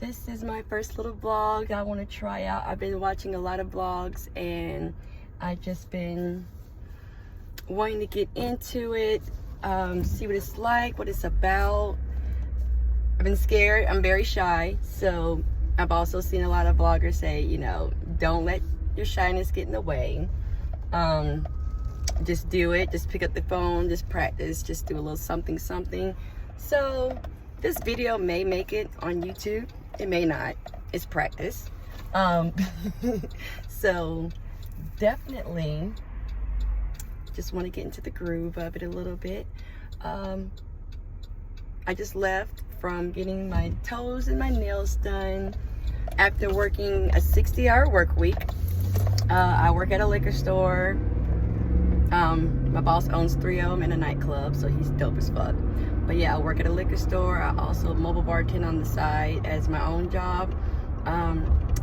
This is my first little vlog I want to try out. I've been watching a lot of vlogs and I've just been wanting to get into it, see what it's like, what it's about. I've been scared. I'm very shy, so I've also seen a lot of vloggers say, you know, don't let your shyness get in the way. Just do it. Just pick up the phone, just practice, just do a little something. So this video may make it on YouTube. It may not. It's practice. So definitely just want to get into the groove of it a little bit. I just left from getting my toes and my nails done after working a 60-hour work week. I work at a liquor store. My boss owns 3 of them and a nightclub, so he's dope as fuck. But yeah, I work at a liquor store. I also mobile bartend on the side as my own job.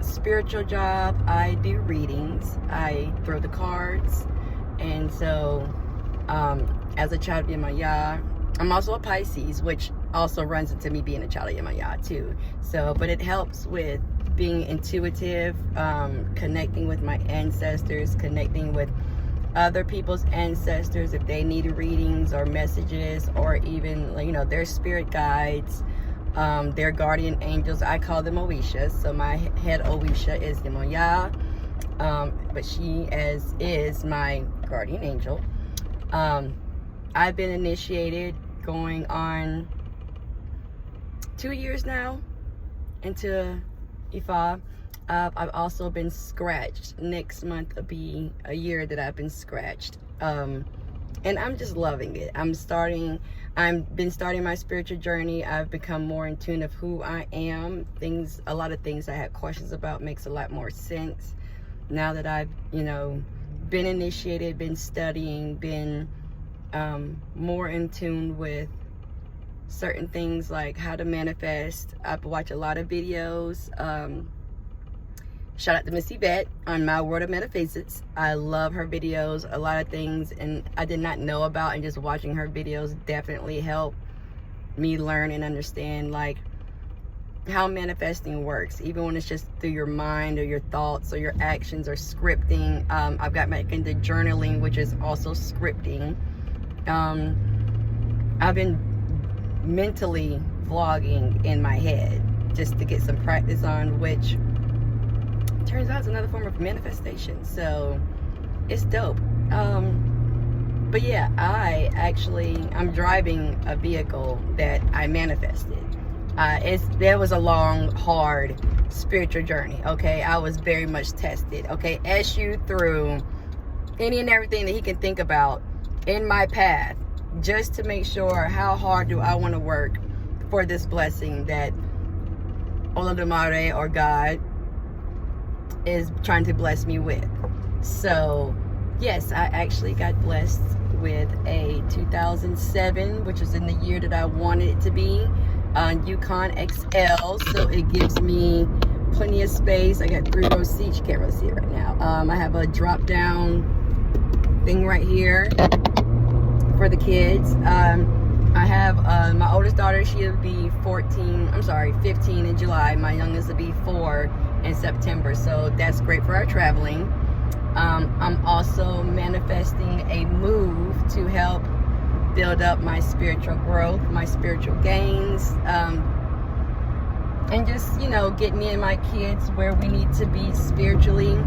Spiritual job, I do readings. I throw the cards. And so, as a child of Yemaya, I'm also a Pisces, which also runs into me being a child of Yemaya too. So, but it helps with being intuitive, connecting with my ancestors, connecting with other people's ancestors if they need readings or messages, or even, you know, their spirit guides, their guardian angels. I call them Oishas. So my head Oisha is Yemaya, but she is my guardian angel. I've been initiated going on 2 years now into Ifa. I've also been scratched. Next month will be a year that I've been scratched. And I'm just loving it. I've been starting my spiritual journey. I've become more in tune of who I am. A lot of things I had questions about makes a lot more sense now that I've, you know, been initiated, been studying, been more in tune with certain things like how to manifest. I've watched a lot of videos. Shout out to Miss Yvette on My World of Metaphysics. I love her videos. A lot of things and I did not know about, and just watching her videos definitely helped me learn and understand like how manifesting works, even when it's just through your mind or your thoughts or your actions or scripting. I've got back into journaling, which is also scripting. I've been mentally vlogging in my head just to get some practice on, which turns out it's another form of manifestation. So it's dope. But yeah, I'm driving a vehicle that I manifested. There was a long, hard spiritual journey. Okay, I was very much tested. Okay, Eshu through any and everything that he can think about in my path, just to make sure how hard do I want to work for this blessing that Olodumare, or God, is trying to bless me with. So yes, I actually got blessed with a 2007, which was in the year that I wanted it to be, Yukon XL. So it gives me plenty of space. I got 3-row seats. You can't really see it right now. I have a drop down thing right here for the kids. I have my oldest daughter, she'll be 15 in July. My youngest will be 4 in September, so that's great for our traveling. I'm also manifesting a move to help build up my spiritual growth, my spiritual gains, and just, you know, get me and my kids where we need to be spiritually.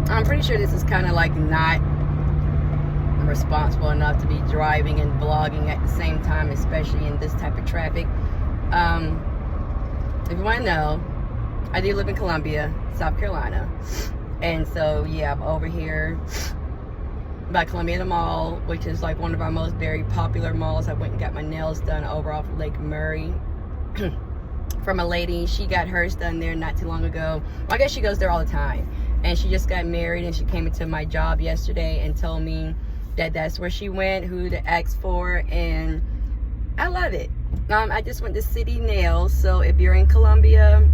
I'm pretty sure this is kind of like not responsible enough to be driving and vlogging at the same time, especially in this type of traffic. If you want to know, I do live in Columbia, South Carolina, and so yeah, I'm over here by Columbia Mall, which is like one of our most very popular malls. I went and got my nails done over off Lake Murray from a lady. She got hers done there not too long ago. Well, I guess she goes there all the time, and she just got married, and she came into my job yesterday and told me that that's where she went, who to ask for, and I love it. I just went to City Nails, so if you're in Columbia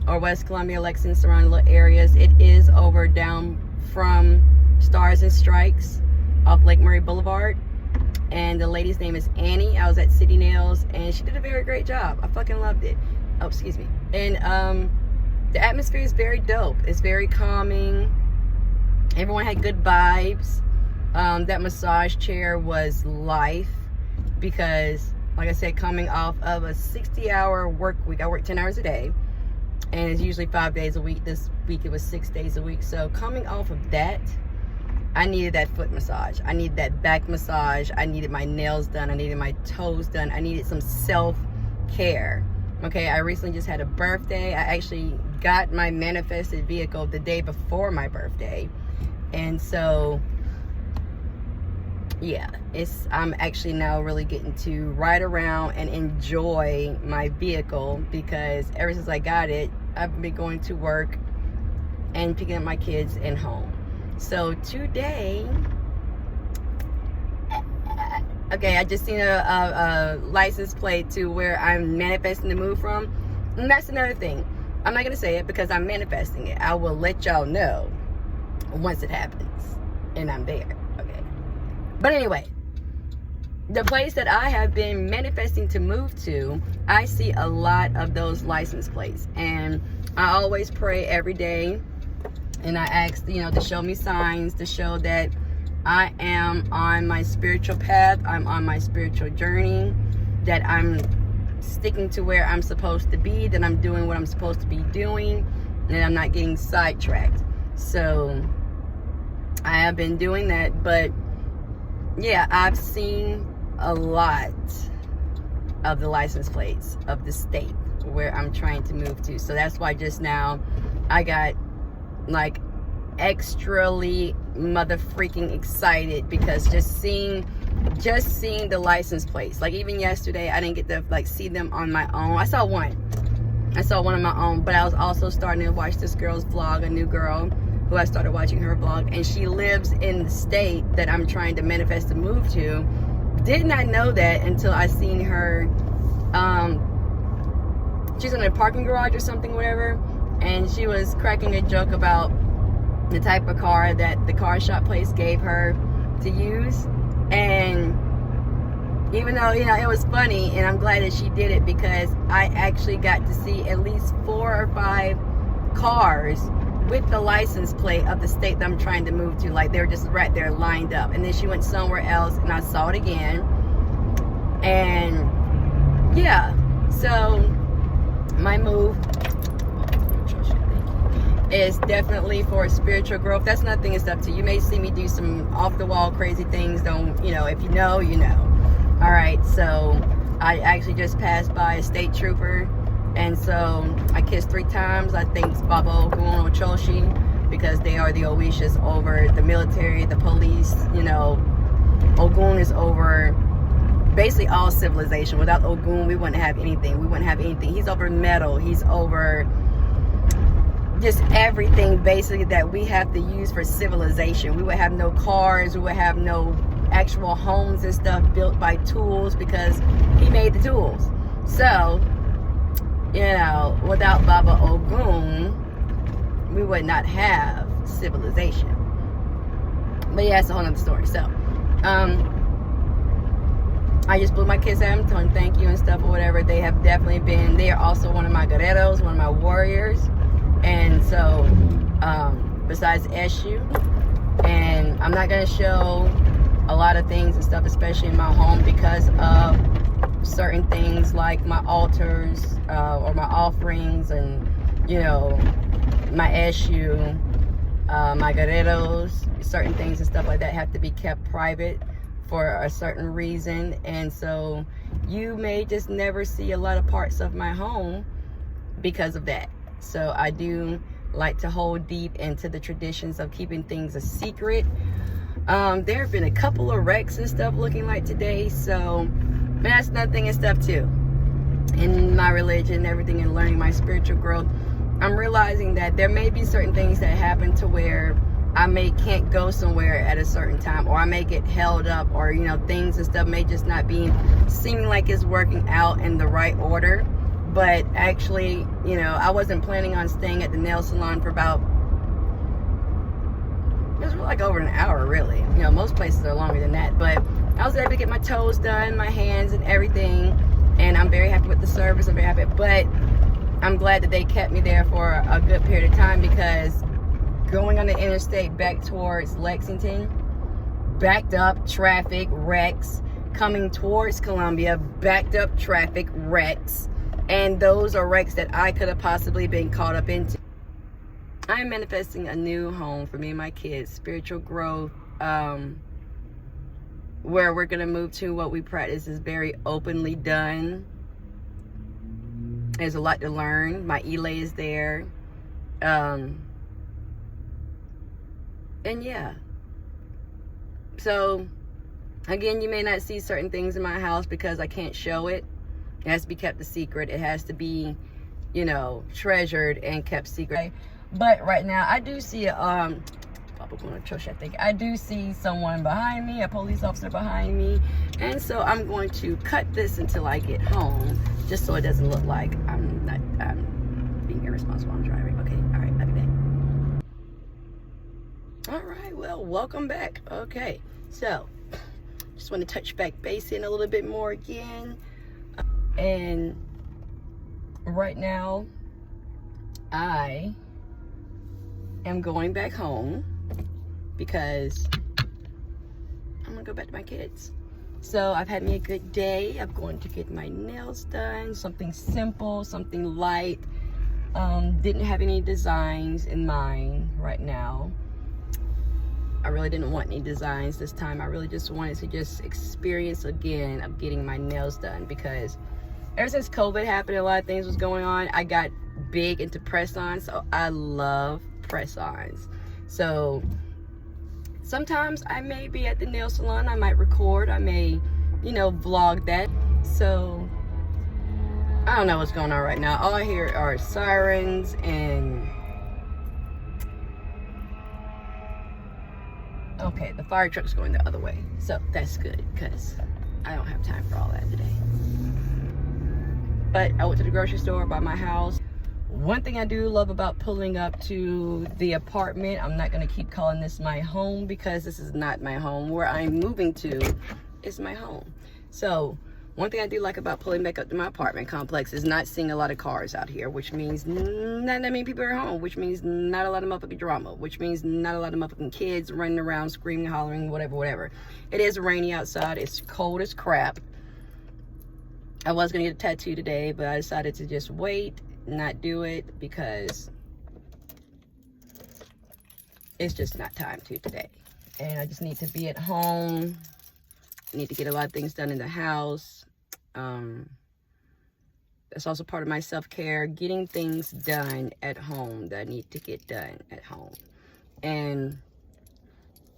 or West Columbia, Lexington, surrounding little areas, it is over down from Stars and Strikes off Lake Murray Boulevard. And the lady's name is Annie. I was at City Nails and she did a very great job. I fucking loved it. oh, excuse me. And the atmosphere is very dope. It's very calming. Everyone had good vibes. That massage chair was life because, like I said, coming off of a 60-hour work week, I work 10 hours a day, and it's usually 5 days a week. This week it was 6 days a week. So coming off of that, I needed that foot massage. I needed that back massage. I needed my nails done. I needed my toes done. I needed some self-care. Okay, I recently just had a birthday. I actually got my manifested vehicle the day before my birthday. And so, yeah, I'm actually now really getting to ride around and enjoy my vehicle, because ever since I got it, I've been going to work and picking up my kids and home. So today, okay, I just seen a license plate to where I'm manifesting to move from. And that's another thing. I'm not going to say it because I'm manifesting it. I will let y'all know once it happens and I'm there. Okay. But anyway, the place that I have been manifesting to move to, I see a lot of those license plates. And I always pray every day. And I ask, to show me signs, to show that I am on my spiritual path, I'm on my spiritual journey, that I'm sticking to where I'm supposed to be, that I'm doing what I'm supposed to be doing, and that I'm not getting sidetracked. So I have been doing that, but yeah, I've seen a lot of the license plates of the state where I'm trying to move to. So that's why just now I got like extrally mother freaking excited, because just seeing the license plates, like even yesterday I didn't get to like see them on my own. I saw one on my own, but I was also starting to watch this girl's vlog, a new girl who I started watching her vlog, and she lives in the state that I'm trying to manifest to move to. Did not know that until I seen her. She's in a parking garage or something, whatever. And she was cracking a joke about the type of car that the car shop place gave her to use. And even though, it was funny, and I'm glad that she did it, because I actually got to see at least 4 or 5 cars with the license plate of the state that I'm trying to move to. Like, they were just right there lined up. And then she went somewhere else, and I saw it again. And yeah, so my move is definitely for spiritual growth. That's nothing, it's up to you. You may see me do some off the wall crazy things. Don't, if you know, you know. All right, so I actually just passed by a state trooper, and so I kissed 3 times. I thank Baba Ogun Ochoshi, because they are the Orishas over the military, the police. Ogun is over basically all civilization. Without Ogun, we wouldn't have anything. He's over metal. He's over just everything basically that we have to use for civilization. We would have no cars, we would have no actual homes and stuff built by tools, because he made the tools. So, without Baba Ogun, we would not have civilization. But yeah, that's a whole nother story. So, I just blew my kiss at him, told him thank you and stuff or whatever. They have definitely been, they are also one of my guerreros, one of my warriors. And so, besides SU, and I'm not going to show a lot of things and stuff, especially in my home, because of certain things like my altars or my offerings, and my SU, my guerreros, certain things and stuff like that have to be kept private for a certain reason. And so you may just never see a lot of parts of my home because of that. So I do like to hold deep into the traditions of keeping things a secret. There have been a couple of wrecks and stuff looking like today, so that's another thing and stuff too. In my religion and everything, and learning my spiritual growth, I'm realizing that there may be certain things that happen to where I can't go somewhere at a certain time, or I may get held up, or things and stuff may just not be seeming like it's working out in the right order. But actually, I wasn't planning on staying at the nail salon for about, it was like over an hour, really. Most places are longer than that. But I was able to get my toes done, my hands and everything. And I'm very happy with the service. I'm very happy. But I'm glad that they kept me there for a good period of time, because going on the interstate back towards Lexington, backed up, traffic, wrecks. Coming towards Columbia, backed up, traffic, wrecks. And those are wrecks that I could have possibly been caught up into. I'm manifesting a new home for me and my kids, spiritual growth, where we're going to move to. What we practice is very openly done. There's a lot to learn. My Elay is there. And yeah. So, again, you may not see certain things in my house because I can't show it. It has to be kept a secret. It has to be, you know, treasured and kept secret. But right now, I do see I think I do see someone behind me, a police officer behind me, and so I'm going to cut this until I get home, just so it doesn't look like I'm being irresponsible. I'm driving. Okay, all right, I'll be back. All right, well, welcome back. Okay, so just want to touch back base in a little bit more again, and right now I am going back home because I'm gonna go back to my kids. So I've had me a good day. I'm going to get my nails done, something simple, something light. Didn't have any designs in mind right now. I really didn't want any designs this time. I really just wanted to just experience again of getting my nails done, because ever since COVID happened, a lot of things was going on. I got big into press-ons, so I love press-ons. So sometimes I may be at the nail salon, I might record, I may, you know, vlog that. So I don't know what's going on right now. All I hear are sirens, and okay, the fire truck's going the other way, so that's good because I don't have time for all that today. But I went to the grocery store by my house. One thing I do love about pulling up to the apartment, I'm not going to keep calling this my home because this is not my home. Where I'm moving to is my home. So one thing I do like about pulling back up to my apartment complex is not seeing a lot of cars out here, which means not that many people are home, which means not a lot of motherfucking drama, which means not a lot of motherfucking kids running around screaming, hollering, whatever. It is rainy outside. It's cold as crap. I was going to get a tattoo today, but I decided to just wait, not do it, because it's just not time to today. And I just need to be at home. I need to get a lot of things done in the house. That's also part of my self-care, getting things done at home that I need to get done at home. And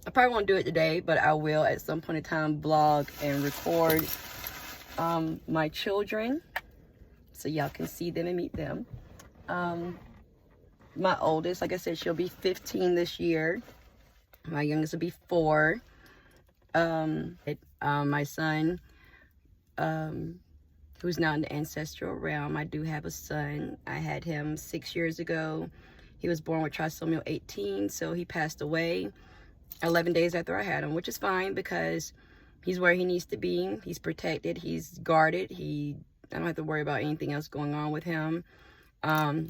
I probably won't do it today, but I will at some point in time vlog and record my children so y'all can see them and meet them. My oldest, like I said, she'll be 15 this year. My youngest will be 4. My son, who's now in the ancestral realm, I do have a son. I had him 6 years ago. He was born with trisomy 18, so he passed away 11 days after I had him, which is fine because he's where he needs to be. He's protected. He's guarded. I don't have to worry about anything else going on with him. On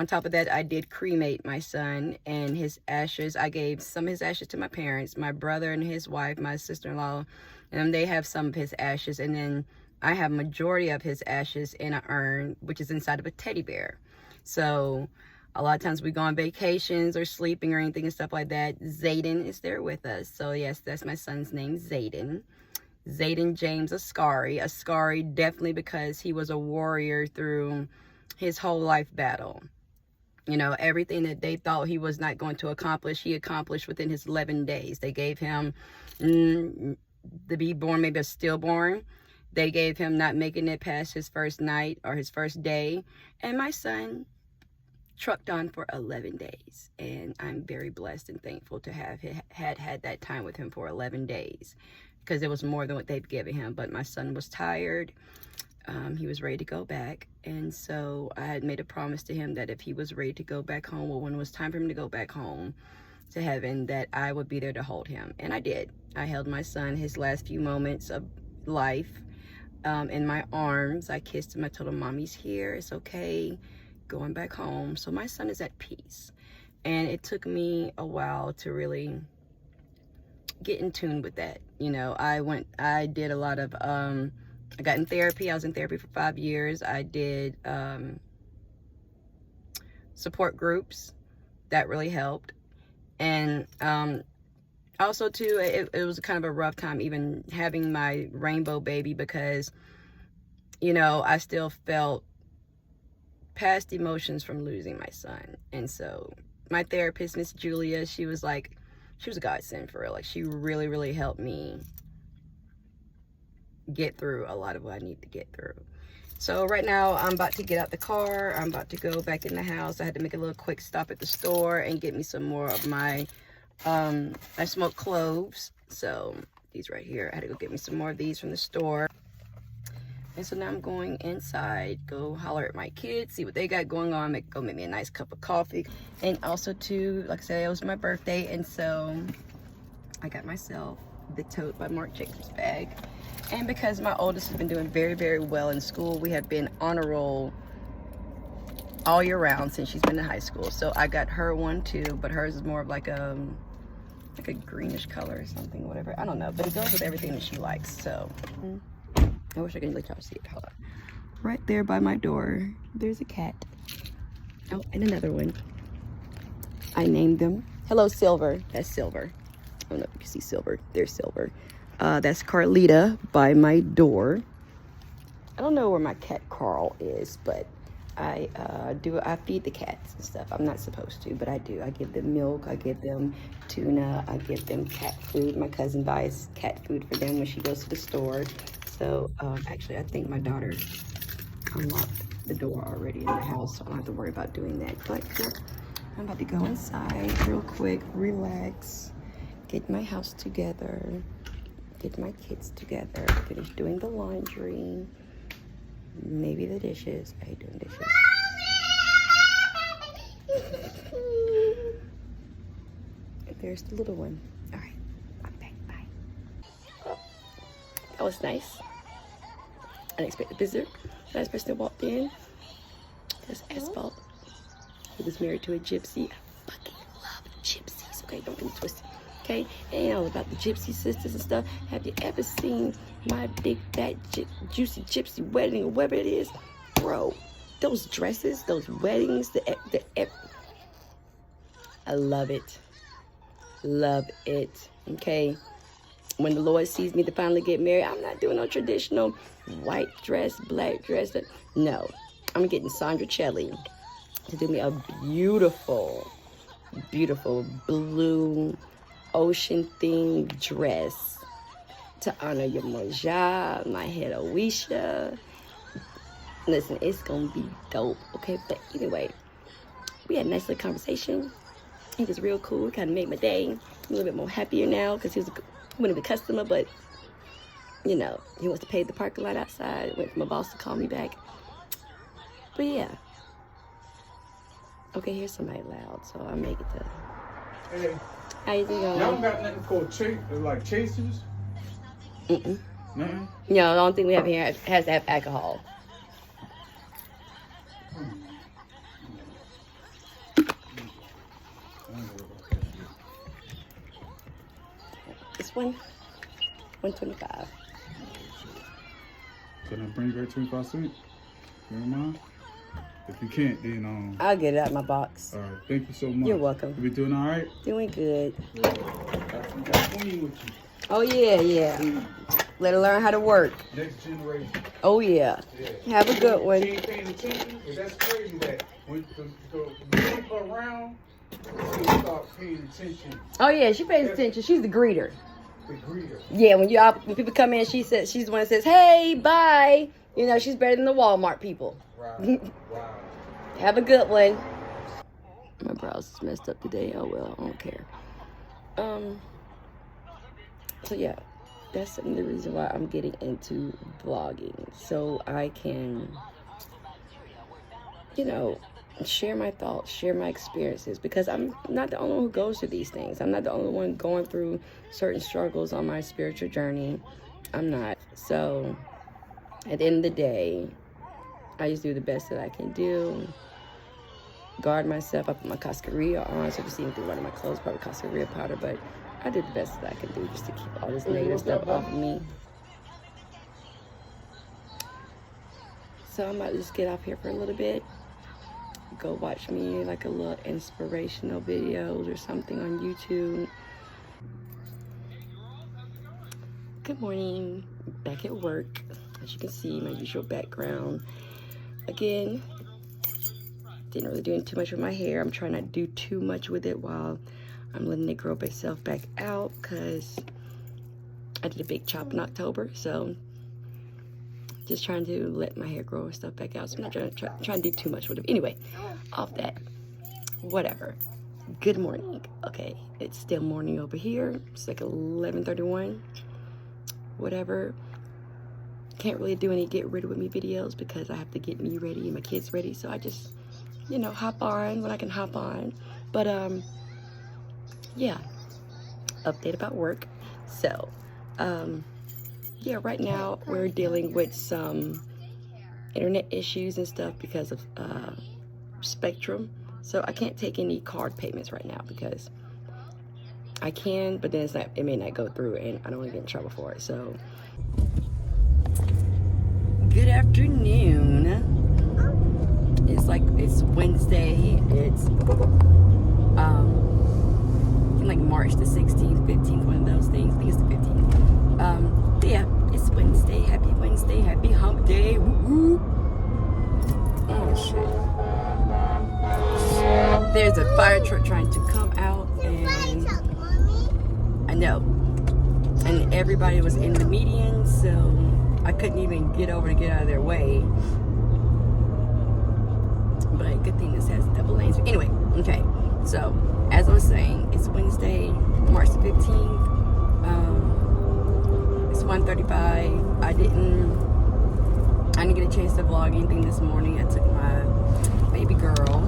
top of that, I did cremate my son, and his ashes, I gave some of his ashes to my parents, my brother and his wife, my sister-in-law, and they have some of his ashes, and then I have majority of his ashes in an urn, which is inside of a teddy bear. So a lot of times we go on vacations or sleeping or anything and stuff like that. Zayden is there with us. So yes, that's my son's name, Zayden. Zayden James Ascari. Ascari definitely because he was a warrior through his whole life battle. You know, everything that they thought he was not going to accomplish, he accomplished within his 11 days. They gave him to be born, maybe a stillborn. They gave him not making it past his first night or his first day. And my son trucked on for 11 days. And I'm very blessed and thankful to have had that time with him for 11 days. Because it was more than what they've given him. But my son was tired. He was ready to go back. And so I had made a promise to him that if he was ready to go back home, or when it was time for him to go back home to heaven, that I would be there to hold him. And I did. I held my son his last few moments of life. in my arms. I kissed him. I told him, Mommy's here. It's okay. Going back home. So my son is at peace. And it took me a while to really get in tune with that. You know, I did a lot of, I got in therapy. I was in therapy for 5 years. I did support groups. That really helped. And also too, it was kind of a rough time even having my rainbow baby, because, you know, I still felt past emotions from losing my son. And so my therapist, Miss Julia, she was a godsend for real. Like, she really, really helped me get through a lot of what I need to get through. So right now I'm about to get out the car. I'm about to go back in the house. I had to make a little quick stop at the store and get me some more of my, I smoke cloves. So these right here, I had to go get me some more of these from the store. And so now I'm going inside, go holler at my kids, see what they got going on, go make me a nice cup of coffee. And also too, like I said, it was my birthday, and so I got myself the Tote by Marc Jacobs bag. And because my oldest has been doing very, very well in school, we have been on a roll all year round since she's been in high school. So I got her one too, but hers is more of like a greenish color or something, whatever. I don't know, but it goes with everything that she likes. So I wish I could let y'all see it. Hold on. Right there by my door, there's a cat. Oh, and another one. I named them. Hello, Silver. That's Silver. I don't know if you can see Silver. There's Silver. That's Carlita by my door. I don't know where my cat Carl is, but I feed the cats and stuff. I'm not supposed to, but I do. I give them milk. I give them tuna. I give them cat food. My cousin buys cat food for them when she goes to the store. So actually, I think my daughter unlocked the door already in the house, so I don't have to worry about doing that. But I'm about to go inside real quick, relax, get my house together, get my kids together, finish doing the laundry, maybe the dishes. I hate doing dishes. There's the little one. All right, I'm back. Bye. That was nice. Unexpected visitor. Last person that walked in. That's Asphalt. He was married to a gypsy. I fucking love gypsies. Okay, don't get me twisted. Okay, and all about the gypsy sisters and stuff. Have you ever seen my big fat juicy gypsy wedding or whatever it is? Bro, those dresses, those weddings, I love it. Love it. Okay. When the Lord sees me to finally get married, I'm not doing no traditional white dress, black dress. No, I'm getting Sandra Celli to do me a beautiful, beautiful blue ocean-themed dress to honor your Moja, my head Oisha. Listen, it's gonna be dope, okay? But anyway, we had a nice little conversation. It was real cool. It kind of made my day. I'm a little bit more happier now because he was a good customer, but you know, he wants to pay the parking lot outside. Wait for my boss to call me back. But yeah. Okay, here's somebody loud, so I'll make it to. Hey, how you doing? y'all don't got nothing called like chasers? Mm-mm. Nothing? No, the only thing we have here has to have alcohol. This one, $1.25. Can I bring you back 25 cents? You don't mind? If you can't, then I'll get it out of my box. all right, thank you so much. You're welcome. You be doing all right? Doing good. You got Queen with you. Oh yeah. Let her learn how to work. Next generation. Oh yeah. Yeah. Have a good one. She ain't paying attention, but that's crazy that when people around, she start paying attention. Oh yeah, she pays attention. She's the greeter. The greeter. Yeah, when people come in, she's the one that says, "Hey, bye." You know, she's better than the Walmart people. Wow. Wow. Have a good one. My browser's messed up today. Oh well, I don't care. So yeah, that's the reason why I'm getting into vlogging, so I can, you know, share my thoughts, share my experiences, because I'm not the only one who goes through these things. I'm not the only one going through certain struggles on my spiritual journey. I'm not. So at the end of the day, I just do the best that I can do. Guard myself. I put my cascarilla on, so if you see anything running my clothes, probably cascarilla powder, but I did the best that I can do just to keep all this negative stuff off of me. So I might just get off here for a little bit, go watch me like a little inspirational videos or something on YouTube. Good morning, back at work. As you can see, my usual background. Again, didn't really do too much with my hair. I'm trying not to do too much with it while I'm letting it grow itself back out, because I did a big chop in October, so just trying to let my hair grow and stuff back out. So I'm not trying to do too much with it. Anyway, off that, whatever. Good morning. Okay, it's still morning over here. It's like 11:31. Whatever. Can't really do any get rid of me videos because I have to get me ready and my kids ready. So I just, you know, hop on when I can hop on. But yeah, update about work. So yeah, right now we're dealing with some internet issues and stuff because of Spectrum. So I can't take any card payments right now because I can, but then it may not go through and I don't want to get in trouble for it. So good afternoon. It's Wednesday. It's like March the 16th, 15th, one of those things. I think it's the 15th. But yeah, it's Wednesday. Happy Wednesday. Happy hump day. Woo woo. Oh shit. There's a fire truck trying to come out, and I know. And everybody was in the median, so I couldn't even get over to get out of their way. But good thing this has double lanes. Anyway, okay. So, as I was saying, it's Wednesday, March the 15th. It's 1:35. I didn't get a chance to vlog anything this morning. I took my baby girl.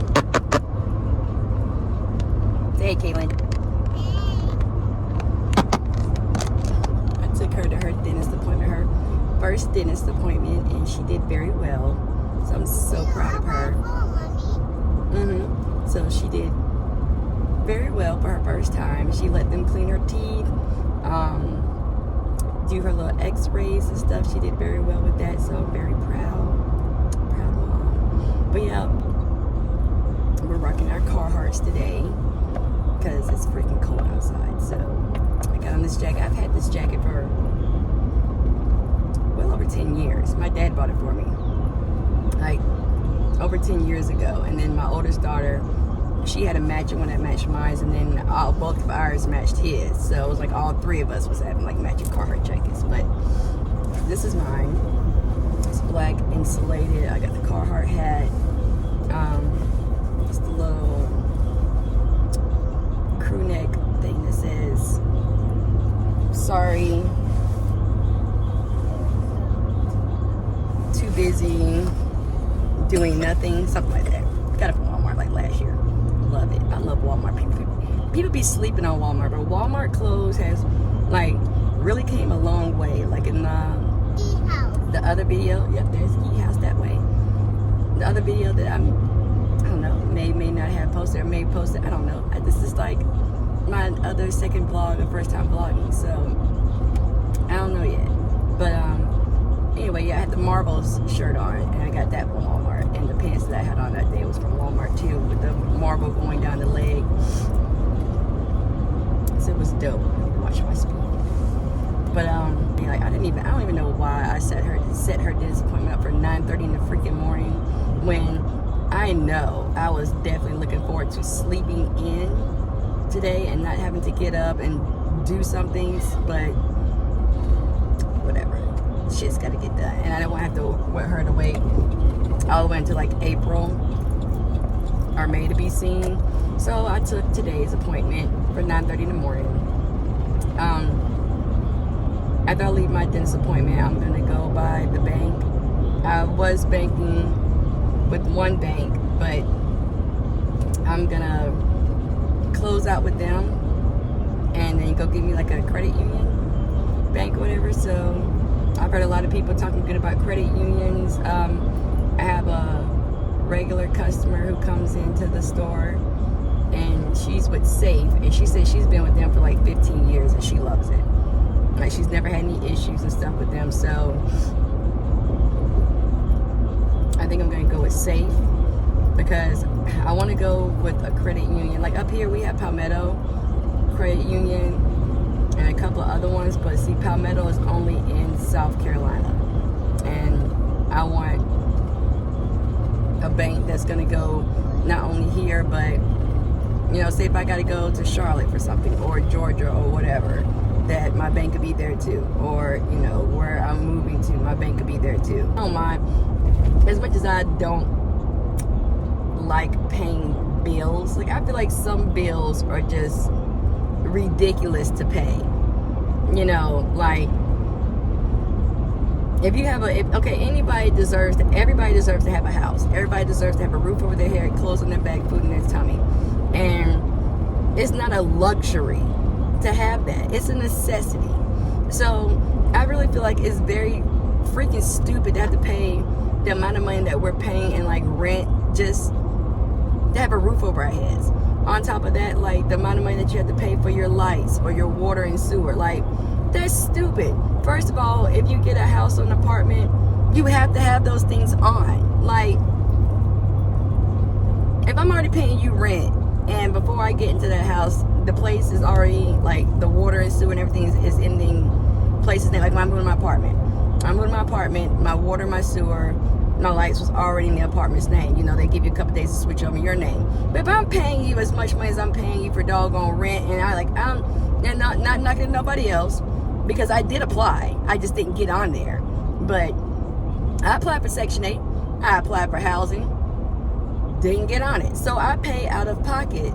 Say hey, Caitlin. I took her to her dentist appointment, her first dentist appointment, and she did very well. So I'm so proud of her. So she did very well for her first time. She let them clean her teeth, do her little x-rays and stuff. She did very well with that, so I'm very proud mom. But yeah, we're rocking our Carhartts today because it's freaking cold outside. So I got on this jacket. I've had this jacket for well over 10 years. My dad bought it for me, like over 10 years ago. And then my oldest daughter, she had a matching one that matched mine, and then both of ours matched his. So it was like all three of us was having like matching Carhartt jackets. But this is mine. It's black insulated. I got the Carhartt hat. It's the little crew neck thing that says sorry, too busy doing nothing, something like that. Got it from Walmart like last year. Love it. I love Walmart. People be sleeping on Walmart, but Walmart clothes has like really came a long way. Like in the other video, yep, there's E-House that way. The other video that I don't know, may not have posted or may post it, I don't know. This is like my other second vlog, the first time vlogging, so I don't know yet. But anyway, yeah, I had the Marbles shirt on, and I got that from Walmart. And the pants that I had on that day was from Walmart too, with the marble going down the leg. So it was dope. Watch my speed. But like I don't even know why I set her disappointment up for 9:30 in the freaking morning, when I know I was definitely looking forward to sleeping in today and not having to get up and do some things. But whatever. Shit's gotta get done, and I don't want to have to want her to wait all the way until like April or May to be seen. So I took today's appointment for 9:30 in the morning. After I leave my dentist appointment, I'm gonna go by the bank. I was banking with one bank, but I'm gonna close out with them and then go give me like a credit union bank or whatever. So I've heard a lot of people talking good about credit unions. I have a regular customer who comes into the store, and she's with Safe, and she said she's been with them for like 15 years and she loves it. Like, she's never had any issues and stuff with them. So I think I'm going to go with Safe, because I want to go with a credit union. Like, up here we have Palmetto Credit Union and a couple of other ones, but see, Palmetto is only in South Carolina, and I want a bank that's going to go not only here, but, you know, say if I got to go to Charlotte for something, or Georgia or whatever, that my bank could be there too. Or, you know, where I'm moving to, my bank could be there too. I don't mind. As much as I don't like paying bills, like, I feel like some bills are just ridiculous to pay. You know, like, if you have everybody deserves to have a house. Everybody deserves to have a roof over their head, clothes on their back, food in their tummy. And it's not a luxury to have that. It's a necessity. So I really feel like it's very freaking stupid to have to pay the amount of money that we're paying in, like, rent, just to have a roof over our heads. On top of that, like, the amount of money that you have to pay for your lights or your water and sewer, like, that's stupid. First of all, if you get a house or an apartment, you have to have those things on. Like, if I'm already paying you rent, and before I get into that house, the place is already, like, the water and sewer and everything is in the places that, like, when I'm moving my apartment, my water, my sewer, my lights was already in the apartment's name. You know, they give you a couple days to switch over your name. But if I'm paying you as much money as I'm paying you for doggone rent, and I'm not knocking at nobody else, because I did apply, I just didn't get on there. But I applied for Section 8, I applied for housing, didn't get on it. So I pay out of pocket,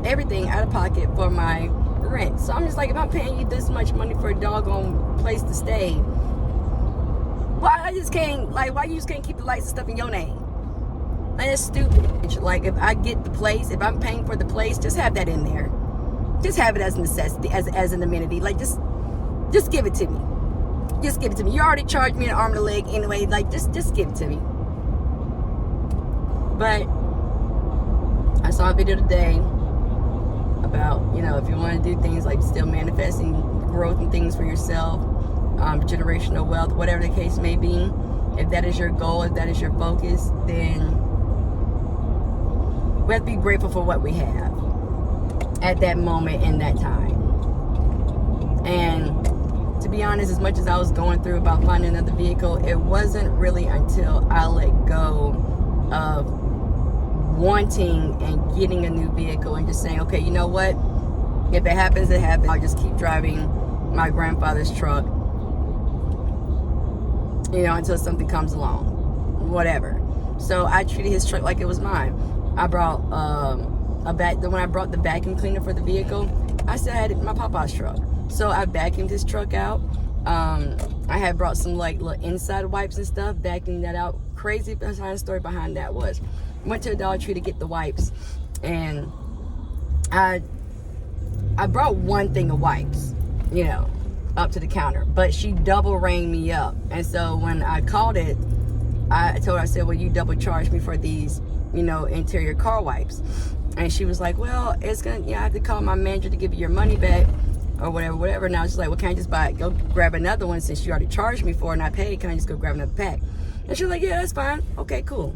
everything out of pocket for my rent. So I'm just like, if I'm paying you this much money for a doggone place to stay, why you just can't keep the lights and stuff in your name? Like, that's stupid. Like, if I get the place, if I'm paying for the place, just have that in there. Just have it as a necessity, as an amenity. Like, just give it to me. Just give it to me. You already charged me an arm and a leg anyway. Like, just give it to me. But I saw a video today about, you know, if you want to do things like still manifesting growth and things for yourself, generational wealth, whatever the case may be, if that is your goal, if that is your focus, then we have to be grateful for what we have at that moment in that time. And to be honest, as much as I was going through about finding another vehicle, it wasn't really until I let go of wanting and getting a new vehicle and just saying, okay, you know what, if it happens, it happens. I'll just keep driving my grandfather's truck, you know, until something comes along, whatever. So I treated his truck like it was mine. I brought when I brought the vacuum cleaner for the vehicle, I still had it in my papa's truck. So I vacuumed his truck out. I had brought some, like, little inside wipes and stuff, vacuumed that out. Crazy story behind that was, went to the Dollar Tree to get the wipes, and I brought one thing of wipes, you know, up to the counter, but she double rang me up. And so when I called it, I told her, I said, well, you double charged me for these, you know, interior car wipes. And she was like, well, it's gonna, I have to call my manager to give you your money back or whatever. And I was just like, well, can I just go grab another one, since you already charged me for it and I paid? Can I just go grab another pack? And she was like, yeah, that's fine. Okay, cool.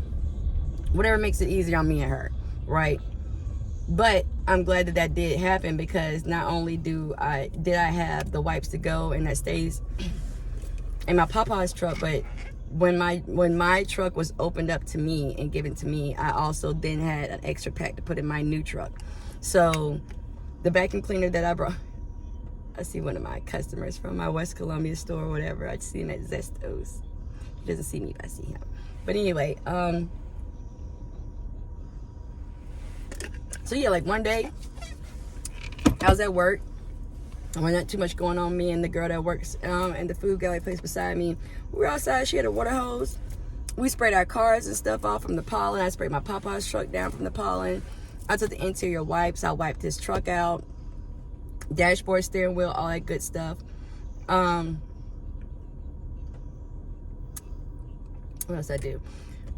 Whatever makes it easier on me and her, right? But I'm glad that did happen, because not only did I have the wipes to go, and that stays in my papa's truck, but when my truck was opened up to me and given to me, I also then had an extra pack to put in my new truck. So the vacuum cleaner that I brought, I see one of my customers from my West Columbia store or whatever. I see him at Zestos. He doesn't see me, but I see him. But anyway, so yeah, like one day I was at work. There wasn't too much going on. Me and the girl that works in the food gallery place beside me, we were outside. She had a water hose. We sprayed our cars and stuff off from the pollen. I sprayed my papa's truck down from the pollen. I took the interior wipes. I wiped his truck out. Dashboard, steering wheel, all that good stuff. What else I do?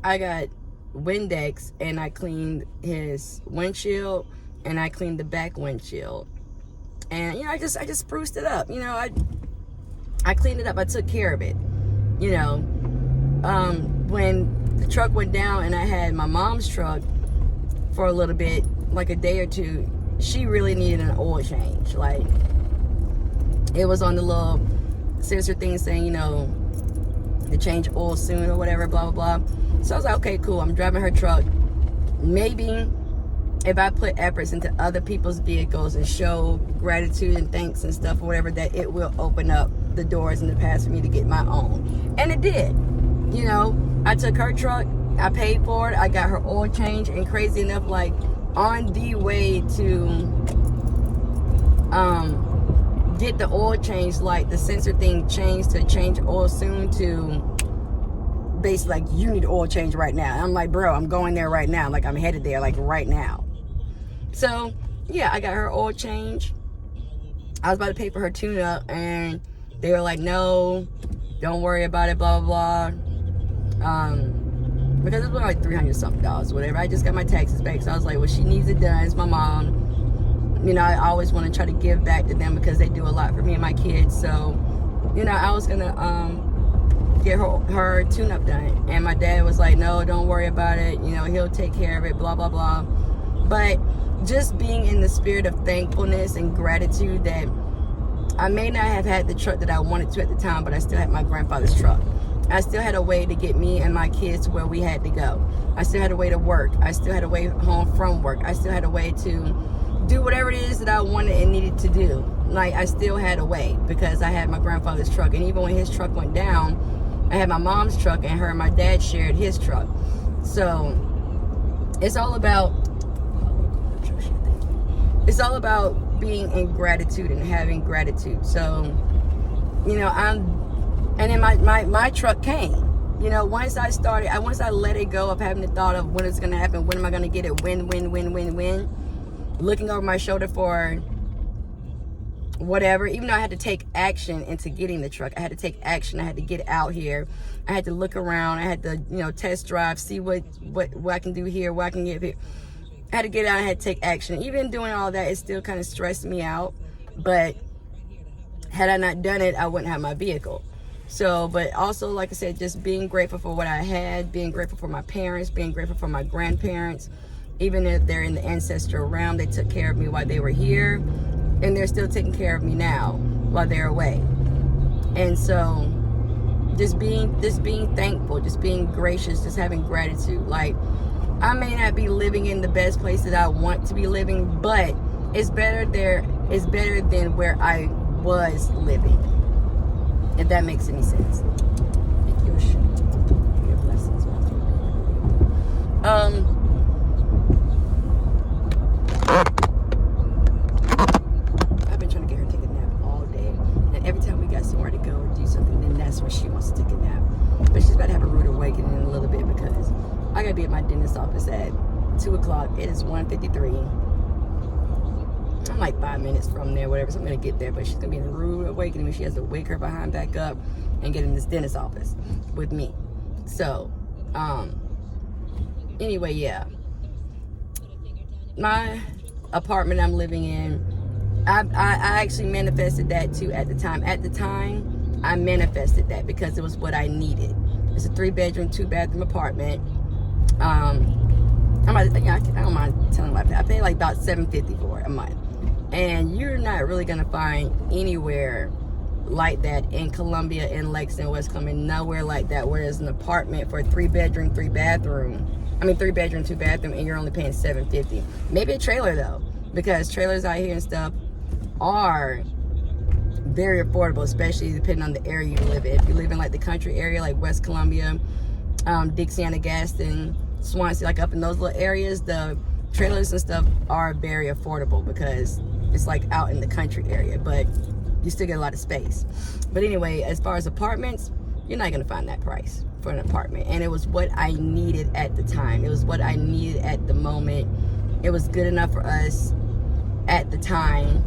I got Windex, and I cleaned his windshield, and I cleaned the back windshield. And, you know, I just spruced it up. You know, I cleaned it up. I took care of it. You know, when the truck went down and I had my mom's truck for a little bit, like a day or two, she really needed an oil change. Like, it was on the little sensor thing saying, you know, to change oil soon or whatever, blah, blah, blah. So I was like, okay, cool. I'm driving her truck. Maybe if I put efforts into other people's vehicles and show gratitude and thanks and stuff or whatever, that it will open up the doors in the past for me to get my own. And it did. You know, I took her truck, I paid for it, I got her oil change, and crazy enough, like, on the way to get the oil change, like, the sensor thing changed to change oil soon to basically like, you need oil change right now. And I'm like, bro, I'm going there right now. Like, I'm headed there, like, right now. So, yeah, I got her oil change. I was about to pay for her tune-up, and they were like, no, don't worry about it, blah, blah, blah. Because it was like $300-something, whatever. I just got my taxes back, so I was like, well, she needs it done. It's my mom. You know, I always want to try to give back to them because they do a lot for me and my kids. So, you know, I was going to get her tune-up done. And my dad was like, no, don't worry about it. You know, he'll take care of it, blah, blah, blah. But just being in the spirit of thankfulness and gratitude that I may not have had the truck that I wanted to at the time, but I still had my grandfather's truck. I still had a way to get me and my kids to where we had to go. I still had a way to work. I still had a way home from work. I still had a way to do whatever it is that I wanted and needed to do. Like, I still had a way because I had my grandfather's truck. And even when his truck went down, I had my mom's truck, and her and my dad shared his truck. So it's all about being in gratitude and having gratitude. So, you know, and then my truck came. You know, once I let it go of having the thought of when it's going to happen, when am I going to get it, when, looking over my shoulder for whatever, even though I had to take action into getting the truck. I had to take action. I had to get out here. I had to look around. I had to, you know, test drive, see what I can do here, what I can get here. I had to get out. I had to take action. Even doing all that, it still kind of stressed me out. But had I not done it, I wouldn't have my vehicle. So, but also, like I said, just being grateful for what I had, being grateful for my parents, being grateful for my grandparents. Even if they're in the ancestral realm, they took care of me while they were here, and they're still taking care of me now while they're away. And so just being thankful, just being gracious, just having gratitude. Like, I may not be living in the best place that I want to be living, but it's better than where I was living, if that makes any sense. Thank you. Your blessings. I've been trying to get her to take a nap all day, and every time we got somewhere to go or do something, then that's where she wants to take a nap. But she's about to have a rude awakening in a little bit because I gotta be at my dentist's office at 2 o'clock. It is 1:53. I'm like 5 minutes from there, whatever, so I'm gonna get there. But she's gonna be in a rude awakening when she has to wake her behind back up and get in this dentist's office with me. So, anyway, yeah. My apartment I'm living in, I actually manifested that too at the time. At the time, I manifested that because it was what I needed. It's a 3-bedroom, 2-bathroom apartment. I don't mind telling you, I pay like about $750 for it a month. And you're not really gonna find anywhere like that in Columbia, in Lexington, West Columbia, nowhere like that where there's an apartment for a 3-bedroom, 2-bathroom, and you're only paying $750. Maybe a trailer though, because trailers out here and stuff are very affordable, especially depending on the area you live in. If you live in like the country area, like West Columbia, Dixie, Gaston, Swansea, like up in those little areas, the trailers and stuff are very affordable because it's like out in the country area, but you still get a lot of space. But anyway, as far as apartments, you're not gonna find that price for an apartment. And it was what I needed at the time. It was what I needed at the moment. It was good enough for us at the time.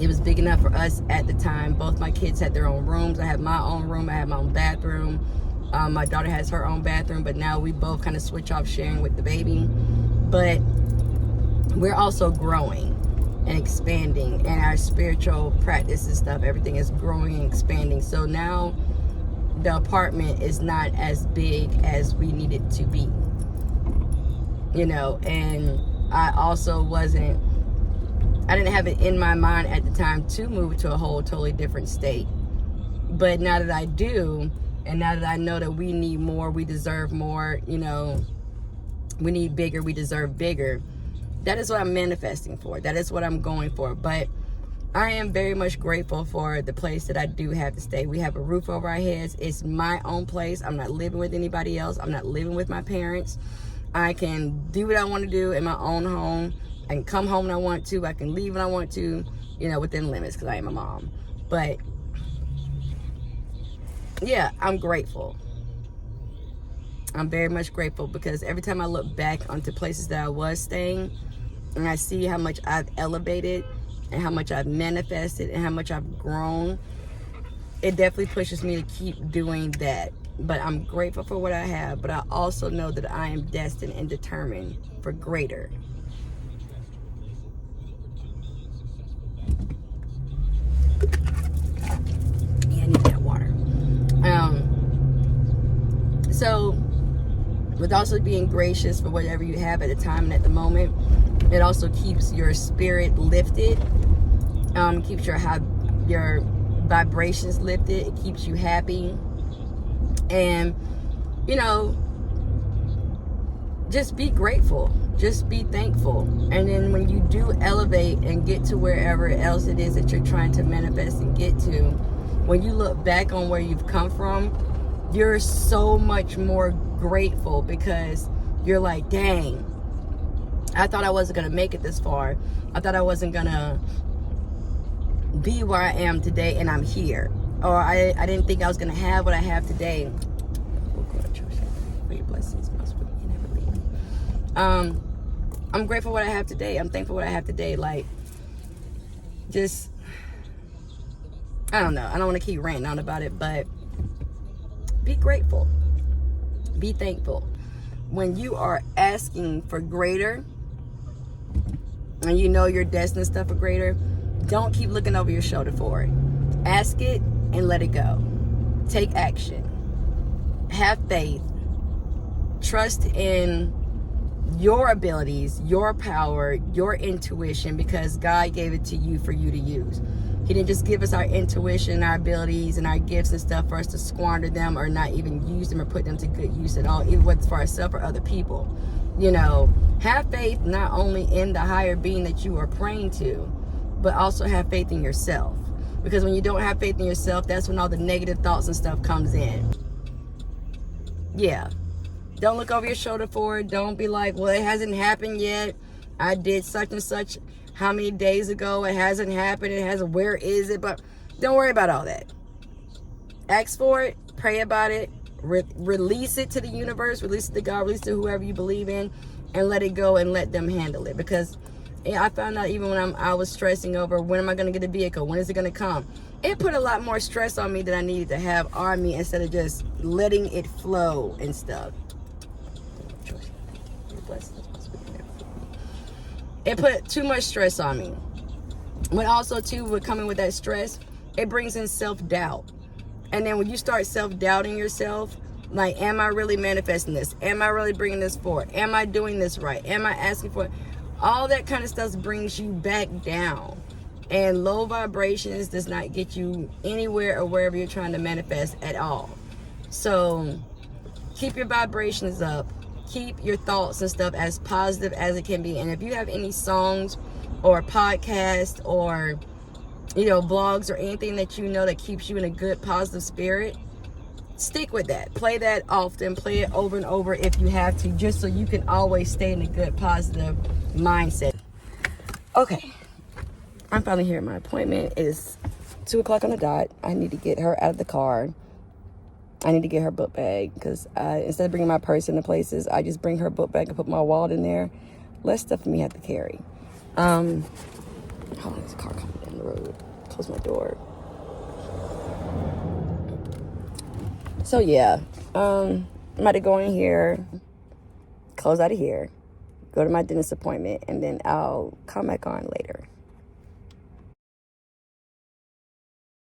It was big enough for us at the time. Both my kids had their own rooms. I had my own room. I had my own bathroom. My daughter has her own bathroom, but now we both kind of switch off sharing with the baby. But we're also growing and expanding, and our spiritual practice and stuff, everything is growing and expanding. So now the apartment is not as big as we need it to be, you know. And I also I didn't have it in my mind at the time to move to a whole totally different state. But now that I do, and now that I know that we need more, we deserve more, you know, we need bigger, we deserve bigger, that is what I'm manifesting for. That is what I'm going for. But I am very much grateful for the place that I do have to stay. We have a roof over our heads. It's my own place. I'm not living with anybody else. I'm not living with my parents. I can do what I want to do in my own home. I can come home when I want to. I can leave when I want to, you know, within limits, because I am a mom. But yeah, I'm grateful. I'm very much grateful, because every time I look back onto places that I was staying, and I see how much I've elevated and how much I've manifested and how much I've grown, it definitely pushes me to keep doing that. But I'm grateful for what I have, but I also know that I am destined and determined for greater. Yeah, I need that water. So with also being gracious for whatever you have at the time and at the moment, it also keeps your spirit lifted, keeps your vibrations lifted. It keeps you happy, and you know, just be grateful, just be thankful. And then when you do elevate and get to wherever else it is that you're trying to manifest and get to, when you look back on where you've come from, you're so much more grateful, because you're like, dang, I thought I wasn't gonna make it this far. I thought I wasn't gonna be where I am today, and I'm here. Or I didn't think I was gonna have what I have today. We'll go to church for your blessings. I'm grateful for what I have today. I'm thankful for what I have today. Like, just, I don't know. I don't want to keep ranting on about it, but be grateful. Be thankful. When you are asking for greater, and you know you're destined stuff for greater, don't keep looking over your shoulder for it. Ask it and let it go. Take action. Have faith. Trust in your abilities, your power, your intuition, because God gave it to you for you to use. He didn't just give us our intuition, our abilities, and our gifts and stuff for us to squander them or not even use them or put them to good use at all, even whether it's for ourselves or other people. You know, have faith not only in the higher being that you are praying to, but also have faith in yourself. Because when you don't have faith in yourself, that's when all the negative thoughts and stuff comes in. Yeah. Don't look over your shoulder for it. Don't be like, well, it hasn't happened yet. I did such and such how many days ago. It hasn't happened. It hasn't. Where is it? But don't worry about all that. Ask for it. Pray about it. Release it to the universe. Release it to God. Release it to whoever you believe in. And let it go and let them handle it. Because I found out even when I was stressing over, when am I going to get a vehicle? When is it going to come? It put a lot more stress on me than I needed to have on me, instead of just letting it flow and stuff. It put too much stress on me. But also too, with coming with that stress, it brings in self-doubt. And then when you start self-doubting yourself, like, am I really manifesting this? Am I really bringing this forward? Am I doing this right? Am I asking for it? All that kind of stuff brings you back down. And low vibrations does not get you anywhere or wherever you're trying to manifest at all. So keep your vibrations up. Keep your thoughts and stuff as positive as it can be. And if you have any songs or podcasts or, you know, blogs or anything that you know that keeps you in a good, positive spirit, stick with that. Play that often. Play it over and over if you have to, just so you can always stay in a good, positive mindset. Okay. I'm finally here at my appointment. It is 2 o'clock on the dot. I need to get her out of the car. I need to get her book bag, because instead of bringing my purse into places, I just bring her book bag and put my wallet in there. Less stuff for me to have to carry. Hold on, there's a car coming down the road. Close my door. So yeah, I'm about to go in here, close out of here, go to my dentist appointment, and then I'll come back on later.